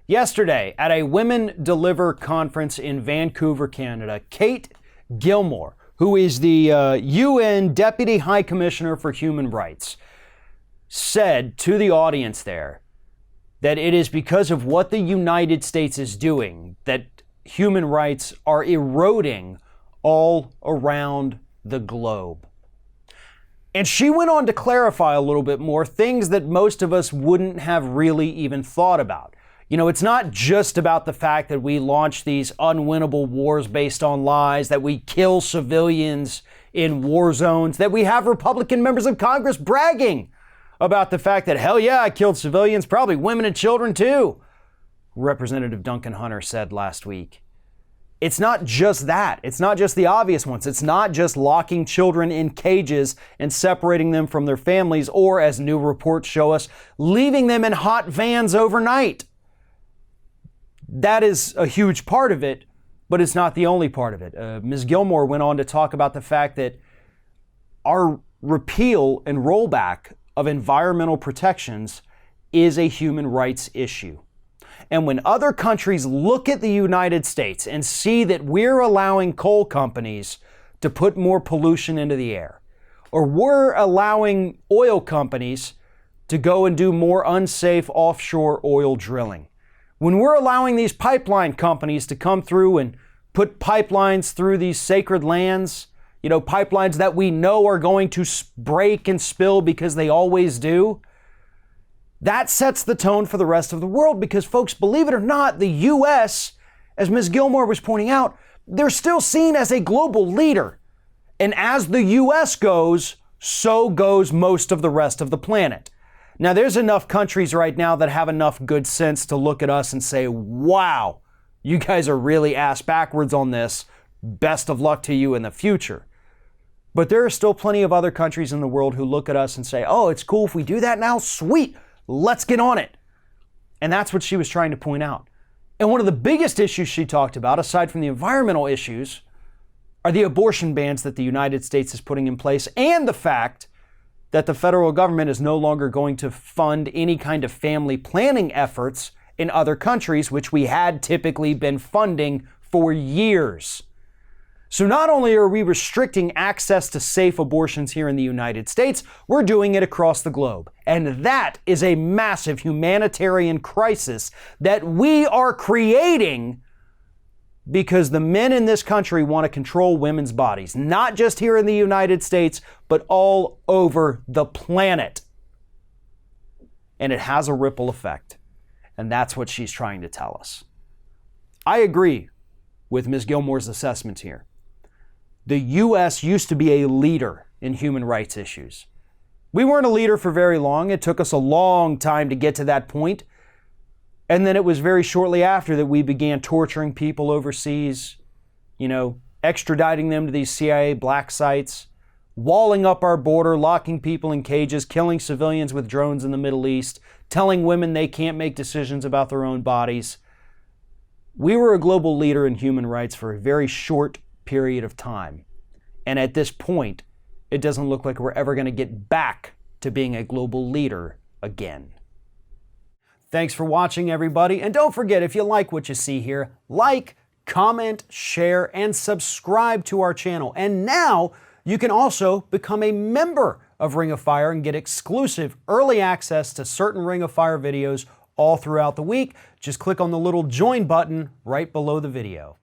Yesterday, at a Women Deliver conference in Vancouver, Canada, Kate Gilmore, who is the UN Deputy High Commissioner for Human Rights, said to the audience there that it is because of what the United States is doing that human rights are eroding all around the globe. And she went on to clarify a little bit more things that most of us wouldn't have really even thought about. You know, it's not just about the fact that we launch these unwinnable wars based on lies, that we kill civilians in war zones, that we have Republican members of Congress bragging about the fact that, hell yeah, I killed civilians, probably women and children too, Representative Duncan Hunter said last week. It's not just that. It's not just the obvious ones. It's not just locking children in cages and separating them from their families, or, as new reports show us, leaving them in hot vans overnight. That is a huge part of it, but it's not the only part of it. Ms. Gilmore went on to talk about the fact that our repeal and rollback of environmental protections is a human rights issue. And when other countries look at the United States and see that we're allowing coal companies to put more pollution into the air, or we're allowing oil companies to go and do more unsafe offshore oil drilling, when we're allowing these pipeline companies to come through and put pipelines through these sacred lands, you know, pipelines that we know are going to break and spill because they always do, that sets the tone for the rest of the world because, folks, believe it or not, the U.S., as Ms. Gilmore was pointing out, they're still seen as a global leader. And as the U.S. goes, so goes most of the rest of the planet. Now, there's enough countries right now that have enough good sense to look at us and say, wow, you guys are really ass backwards on this. Best of luck to you in the future. But there are still plenty of other countries in the world who look at us and say, oh, it's cool if we do that now. Sweet. Let's get on it. And that's what she was trying to point out. And one of the biggest issues she talked about, aside from the environmental issues, are the abortion bans that the United States is putting in place, and the fact that the federal government is no longer going to fund any kind of family planning efforts in other countries, which we had typically been funding for years. So not only are we restricting access to safe abortions here in the United States, we're doing it across the globe. And that is a massive humanitarian crisis that we are creating because the men in this country want to control women's bodies, not just here in the United States, but all over the planet. And it has a ripple effect. And that's what she's trying to tell us. I agree with Ms. Gilmore's assessment here. The U.S. used to be a leader in human rights issues. We weren't a leader for very long. It took us a long time to get to that point. And then it was very shortly after that we began torturing people overseas, you know, extraditing them to these CIA black sites, walling up our border, locking people in cages, killing civilians with drones in the Middle East, telling women they can't make decisions about their own bodies. We were a global leader in human rights for a very short period of time. And at this point, it doesn't look like we're ever going to get back to being a global leader again. Thanks for watching, everybody. And don't forget, if you like what you see here, like, comment, share, and subscribe to our channel. And now you can also become a member of Ring of Fire and get exclusive early access to certain Ring of Fire videos all throughout the week. Just click on the little join button right below the video.